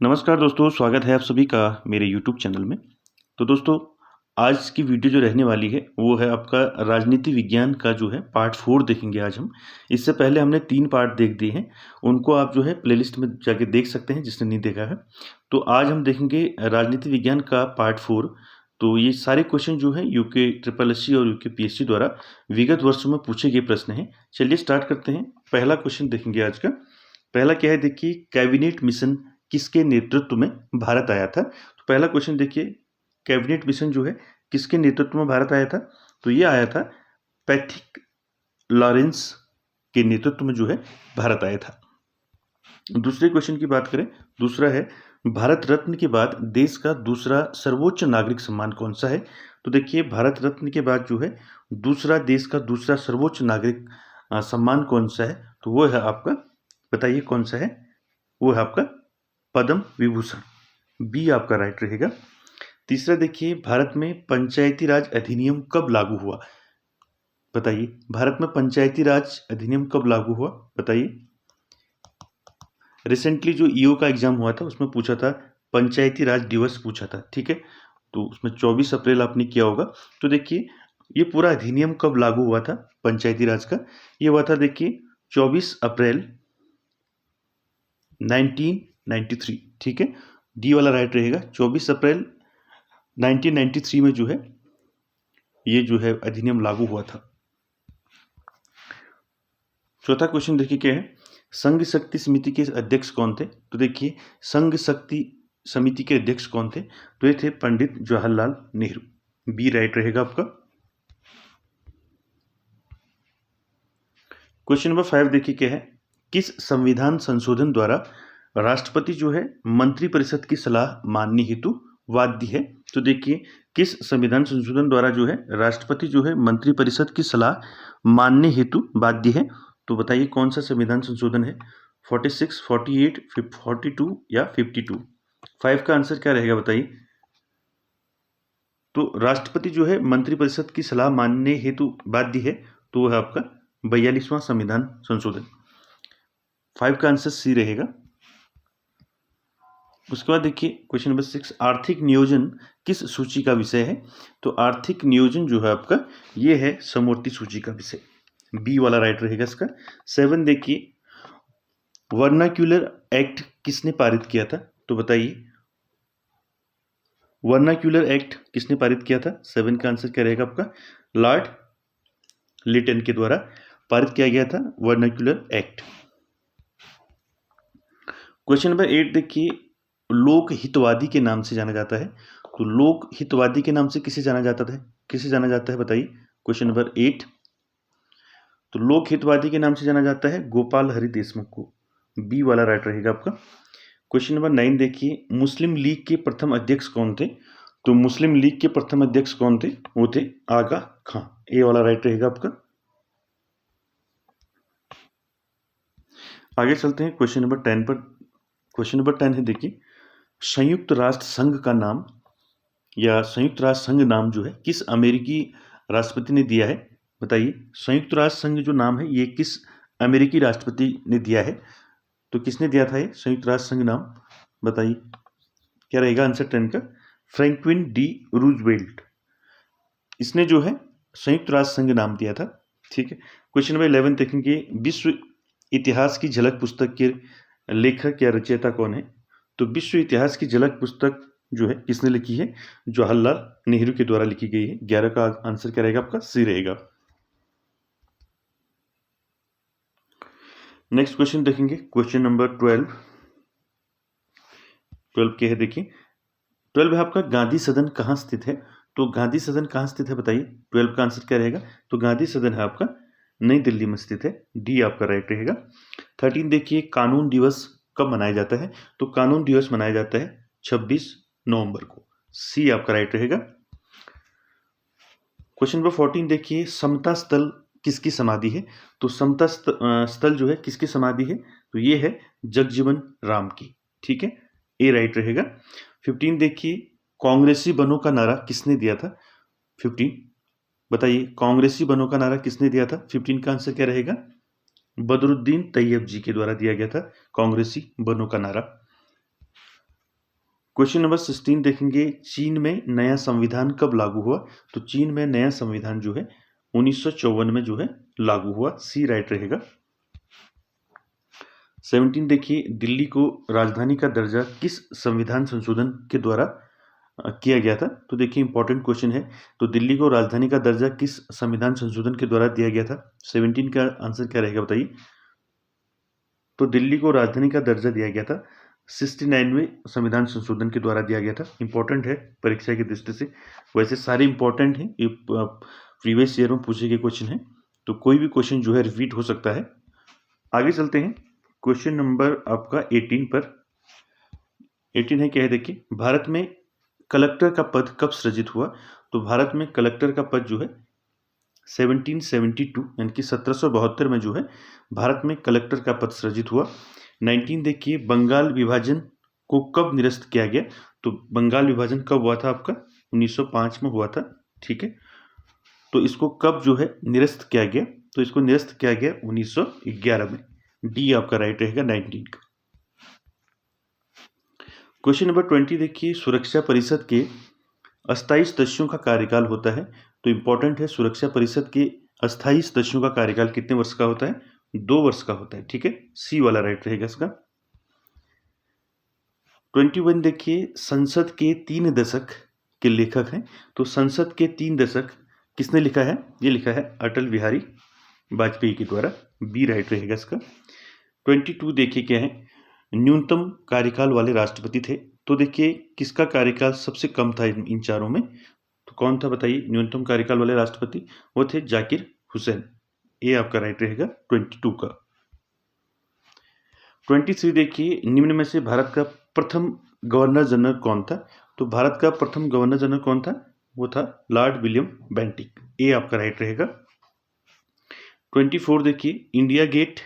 नमस्कार दोस्तों, स्वागत है आप सभी का मेरे यूट्यूब चैनल में। तो दोस्तों, आज की वीडियो जो रहने वाली है वो है आपका राजनीति विज्ञान का जो है पार्ट 4 देखेंगे आज हम। इससे पहले हमने 3 पार्ट देख दिए हैं, उनको आप जो है प्लेलिस्ट में जाके देख सकते हैं जिसने नहीं देखा है। तो आज हम देखेंगे राजनीति विज्ञान का पार्ट 4। तो ये सारे क्वेश्चन जो है यूके ट्रिपल एससी और यूके पीएससी द्वारा विगत वर्षों में पूछे गए प्रश्न हैं। चलिए स्टार्ट करते हैं। पहला क्वेश्चन देखेंगे आज का। पहला क्या है देखिए, कैबिनेट मिशन किसके नेतृत्व में भारत आया था? तो पहला क्वेश्चन देखिए, कैबिनेट मिशन जो है किसके नेतृत्व में भारत आया था? तो ये आया था पैथिक लॉरेंस के नेतृत्व में जो है भारत आया था। दूसरे क्वेश्चन की बात करें, दूसरा है भारत रत्न के बाद देश का दूसरा सर्वोच्च नागरिक सम्मान कौन सा है? तो देखिए, भारत रत्न के बाद जो है दूसरा देश का दूसरा सर्वोच्च नागरिक सम्मान कौन सा है? तो वो है आपका, बताइए कौन सा है? वो है आपका पद्म विभूषण। बी आपका राइट रहेगा। तीसरा देखिए, भारत में पंचायती राज अधिनियम कब लागू हुआ? बताइए, भारत में पंचायती राज अधिनियम कब लागू हुआ? बताइए। रिसेंटली जो ईओ का एग्जाम हुआ था उसमें पूछा था, पंचायती राज दिवस पूछा था, ठीक है। तो उसमें 24 अप्रैल आपने किया होगा। तो देखिए, ये पूरा अधिनियम कब लागू हुआ था पंचायती राज का? ये हुआ था देखिए 24 अप्रैल 1993, ठीक है। डी वाला राइट रहेगा। 24 अप्रैल 1993 में जो है ये जो है अधिनियम लागू हुआ था। चौथा क्वेश्चन देखिए क्या है, संघ शक्ति समिति के अध्यक्ष कौन थे? तो देखिए, संघ शक्ति समिति के अध्यक्ष कौन थे? तो ये थे पंडित जवाहरलाल नेहरू। बी राइट रहेगा आपका। क्वेश्चन नंबर 5 देखिए क्या है, किस संविधान संशोधन द्वारा राष्ट्रपति जो है मंत्रिपरिषद की सलाह मानने हेतु बाध्य है? तो देखिए, किस संविधान संशोधन द्वारा जो है राष्ट्रपति जो है मंत्रिपरिषद की सलाह मानने हेतु बाध्य है? तो बताइए कौन सा संविधान संशोधन है? 46, 48, 42 या 52? 5 का आंसर क्या रहेगा बताइए। तो राष्ट्रपति जो है मंत्रिपरिषद की सलाह मानने हेतु बाध्य है, तो वह है आपका 42वां संविधान संशोधन। 5 का आंसर सी रहेगा। उसके बाद देखिए क्वेश्चन नंबर 6, आर्थिक नियोजन किस सूची का विषय है? तो आर्थिक नियोजन जो है आपका ये है समवर्ती सूची का विषय। बी वाला राइट रहेगा इसका। 7 देखिए, वर्नाक्यूलर एक्ट किसने पारित किया था? तो बताइए, वर्नाक्यूलर एक्ट किसने पारित किया था? 7 का आंसर क्या रहेगा आपका? लॉर्ड लिटन के द्वारा पारित किया गया था वर्नाक्यूलर एक्ट। क्वेश्चन नंबर 8 देखिए, लोक हितवादी के नाम से जाना जाता है। तो लोक हितवादी के नाम से किसे जाना जाता है? किसे जाना जाता है बताइए। क्वेश्चन नंबर 8, तो लोक हितवादी के नाम से जाना जाता है गोपाल हरि देशमुख को। बी वाला राइट रहेगा आपका। क्वेश्चन नंबर 9 देखिए, मुस्लिम लीग के प्रथम अध्यक्ष कौन थे? तो मुस्लिम लीग के प्रथम अध्यक्ष कौन थे? वो थे आगा खां। ए वाला राइट रहेगा आपका। आगे चलते हैं क्वेश्चन नंबर 10 पर। क्वेश्चन नंबर 10 है देखिए, संयुक्त राष्ट्र संघ का नाम या संयुक्त राष्ट्र संघ नाम जो है किस अमेरिकी राष्ट्रपति ने दिया है? बताइए, संयुक्त राष्ट्र संघ जो नाम है ये किस अमेरिकी राष्ट्रपति ने दिया है? तो किसने दिया था ये संयुक्त राष्ट्र संघ नाम? बताइए क्या रहेगा आंसर 10 का? फ्रैंकलिन डी रूजवेल्ट, इसने जो है संयुक्त राष्ट्र संघ नाम दिया था, ठीक है। क्वेश्चन नंबर 11 देखेंगे, विश्व इतिहास की झलक पुस्तक के लेखक या रचयिता कौन है? तो विश्व इतिहास की झलक पुस्तक जो है किसने लिखी है? जवाहरलाल नेहरू के द्वारा लिखी गई है। 11 का आंसर क्या रहेगा आपका? सी रहेगा। नेक्स्ट क्वेश्चन देखेंगे, क्वेश्चन नंबर 12 क्या है देखिए, 12 है आपका, गांधी सदन कहाँ स्थित है? तो गांधी सदन कहाँ स्थित है बताइए। 12 का आंसर क्या रहेगा? तो गांधी सदन है आपका नई दिल्ली में स्थित है। डी आपका राइट रहेगा। 13 देखिए, कानून दिवस कब मनाया जाता है? तो कानून दिवस मनाया जाता है 26 नवंबर को। सी आपका राइट रहेगा। क्वेश्चन नंबर 14 देखिए, समता स्थल किसकी समाधि है? तो समता स्थल जो है किसकी समाधि है? तो ये है जगजीवन राम की, ठीक है। ए राइट रहेगा। 15 देखिए, कांग्रेसी बनो का नारा किसने दिया था? 15 बताइए, कांग्रेसी बनो का नारा किसने दिया था? 15 का आंसर क्या रहेगा? बदरुद्दीन तैयब जी के द्वारा दिया गया था कांग्रेसी बनो का नारा। क्वेश्चन नंबर 16 देखेंगे, चीन में नया संविधान कब लागू हुआ? तो चीन में नया संविधान जो है 1954 में जो है लागू हुआ। सी राइट रहेगा। 17 देखिए, दिल्ली को राजधानी का दर्जा किस संविधान संशोधन के द्वारा किया गया था? तो देखिए इंपॉर्टेंट क्वेश्चन है। तो दिल्ली को राजधानी का दर्जा किस संविधान संशोधन के द्वारा दिया गया था? 17 का आंसर क्या रहेगा बताइए। तो दिल्ली को राजधानी का दर्जा दिया गया था 69वें संविधान संशोधन के द्वारा दिया गया था। इंपॉर्टेंट है परीक्षा की दृष्टि से। वैसे सारे इंपॉर्टेंट हैं, ये प्रीवियस ईयर में पूछे गए क्वेश्चन है, तो कोई भी क्वेश्चन जो है रिपीट हो सकता है। आगे चलते हैं क्वेश्चन नंबर आपका 18 पर। 18 है क्या है देखिए, भारत में कलेक्टर का पद कब सृजित हुआ? तो भारत में कलेक्टर का पद जो है 1772 यानी कि 1772 में जो है भारत में कलेक्टर का पद सृजित हुआ। 19 देखिए, बंगाल विभाजन को कब निरस्त किया गया? तो बंगाल विभाजन कब हुआ था आपका? 1905 में हुआ था। ठीक है, तो इसको कब जो है निरस्त किया गया? तो इसको निरस्त किया गया 1911 में। डी आपका राइट रहेगा 19 का। क्वेश्चन नंबर 20 देखिए, सुरक्षा परिषद के अस्थायी सदस्यों का कार्यकाल होता है। तो इंपॉर्टेंट है, सुरक्षा परिषद के अस्थायी सदस्यों का कार्यकाल कितने वर्ष का होता है? 2 वर्ष का होता है। ठीक है, सी वाला राइट रहेगा इसका। 21 देखिए, संसद के 3 दशक के लेखक हैं। तो संसद के 3 दशक किसने लिखा है? ये लिखा है अटल बिहारी वाजपेयी के द्वारा। बी राइट रहेगा इसका। 22 देखिए क्या है, न्यूनतम कार्यकाल वाले राष्ट्रपति थे। तो देखिए किसका कार्यकाल सबसे कम था इन चारों में? तो कौन था बताइए न्यूनतम कार्यकाल वाले राष्ट्रपति? वो थे जाकिर हुसैन। ये आपका राइट रहेगा 22 का। 23 देखिए, निम्न में से भारत का प्रथम गवर्नर जनरल कौन था? तो भारत का प्रथम गवर्नर जनरल कौन था? वो था लॉर्ड विलियम बेंटिक। ये आपका राइट रहेगा। 24 देखिए, इंडिया गेट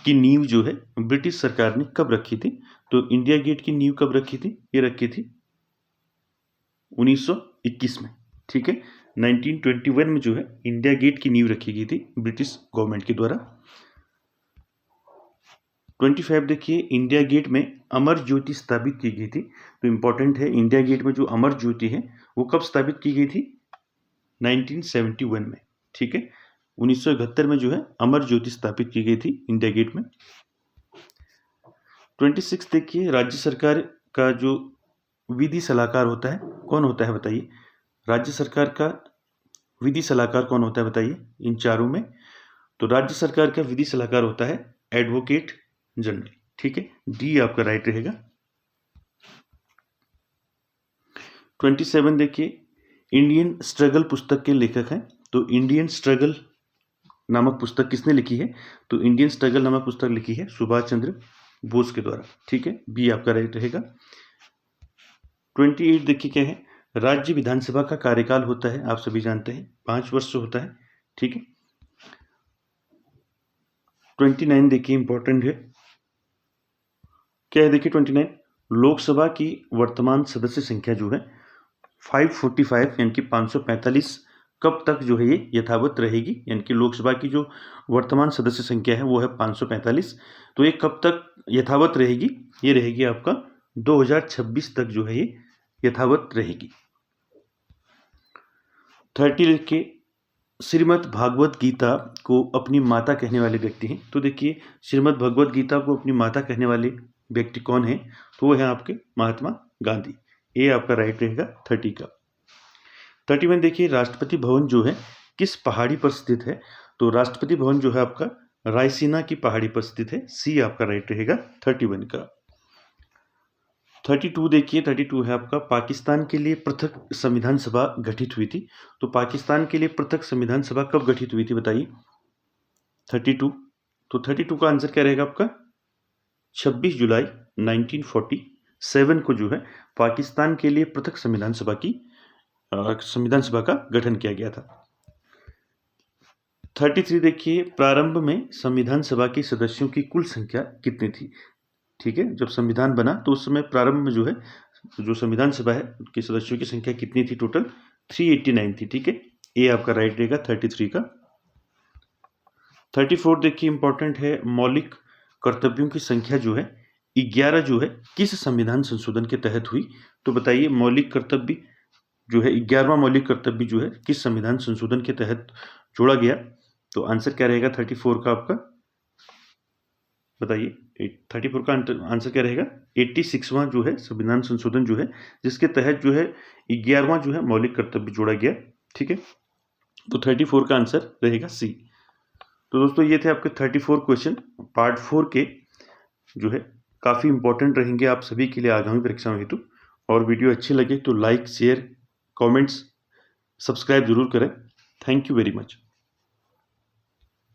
की नींव जो है ब्रिटिश सरकार ने कब रखी थी? तो इंडिया गेट की नींव कब रखी थी? ये रखी थी 1921 में। ठीक है, 1921 में जो है इंडिया गेट की नींव रखी गई थी ब्रिटिश गवर्नमेंट के द्वारा। 25 देखिए, इंडिया गेट में अमर ज्योति स्थापित की गई थी। तो इंपॉर्टेंट है, इंडिया गेट में जो अमर ज्योति है वो कब स्थापित की गई थी? 1971 में। ठीक है, 1971 में जो है अमर ज्योति स्थापित की गई थी इंडिया गेट में। 26 देखिए, राज्य सरकार का जो विधि सलाहकार होता है कौन होता है बताइए? राज्य सरकार का विधि सलाहकार कौन होता है बताइए इन चारों में? तो राज्य सरकार का विधि सलाहकार होता है एडवोकेट जनरल। ठीक है, डी आपका राइट रहेगा। 27 देखिए, इंडियन स्ट्रगल पुस्तक के लेखक हैं। तो इंडियन स्ट्रगल नामक पुस्तक किसने लिखी है? तो इंडियन स्ट्रगल नामक पुस्तक लिखी है सुभाष चंद्र बोस के द्वारा। ठीक है, बी आपका राइट रहेगा। 28 देखिए क्या है, राज्य विधानसभा का कार्यकाल होता है आप सभी जानते हैं 5 वर्ष होता है। ठीक है, 29 देखिए इंपॉर्टेंट है क्या है देखिए 29, लोकसभा की वर्तमान सदस्य संख्या जो है 545 यानी कि 545 कब तक जो है ये यथावत रहेगी? यानी कि लोकसभा की जो वर्तमान सदस्य संख्या है वो है 545। तो ये कब तक यथावत रहेगी? ये रहेगी आपका 2026 तक जो है ये यथावत रहेगी। 30 लिखिए, श्रीमद् भागवत गीता को अपनी माता कहने वाले व्यक्ति हैं। तो देखिए श्रीमद् भगवत गीता को अपनी माता कहने वाले व्यक्ति कौन है? तो वो है आपके महात्मा गांधी। ये आपका राइट रहेगा 30 का। 31 देखिए, राष्ट्रपति भवन जो है किस पहाड़ी पर स्थित है? तो राष्ट्रपति भवन जो है आपका रायसीना की पहाड़ी पर स्थित है। सी आपका राइट रहेगा 31 का। 32 देखिए, 32 है आपका, पाकिस्तान के लिए पृथक संविधान सभा गठित हुई थी। तो पाकिस्तान के लिए पृथक संविधान सभा कब गठित हुई थी बताइए? 32। तो 32 का आंसर क्या रहेगा आपका? 26 जुलाई 1947 को जो है पाकिस्तान के लिए पृथक संविधान सभा का गठन किया गया था। 33 देखिए, प्रारंभ में संविधान सभा के सदस्यों की कुल संख्या कितनी थी? ठीक है, जब संविधान बना तो उस समय प्रारंभ में जो है जो संविधान सभा है के सदस्यों की संख्या कितनी थी? टोटल 389 थी। ठीक है, ये आपका राइट रहेगा 33 का। 34 देखिए इंपॉर्टेंट है, मौलिक कर्तव्यों की संख्या जो है 11 जो है किस संविधान संशोधन के तहत हुई? तो बताइए मौलिक कर्तव्य जो है 11वां मौलिक कर्तव्य जो है किस संविधान संशोधन के तहत जोड़ा गया? तो आंसर क्या रहेगा 34 का आपका? बताइए 34 का आंसर क्या रहेगा? 86वां जो है संविधान संशोधन जो है जिसके तहत जो है 11वां जो है मौलिक कर्तव्य जोड़ा गया। ठीक है, तो 34 का आंसर रहेगा सी। तो दोस्तों ये थे आपके 34 क्वेश्चन पार्ट 4 के, जो है काफ़ी इंपॉर्टेंट रहेंगे आप सभी के लिए आगामी परीक्षाओं हेतु। और वीडियो अच्छी लगे तो लाइक, शेयर, कमेंट्स, सब्सक्राइब जरूर करें। Thank you very much.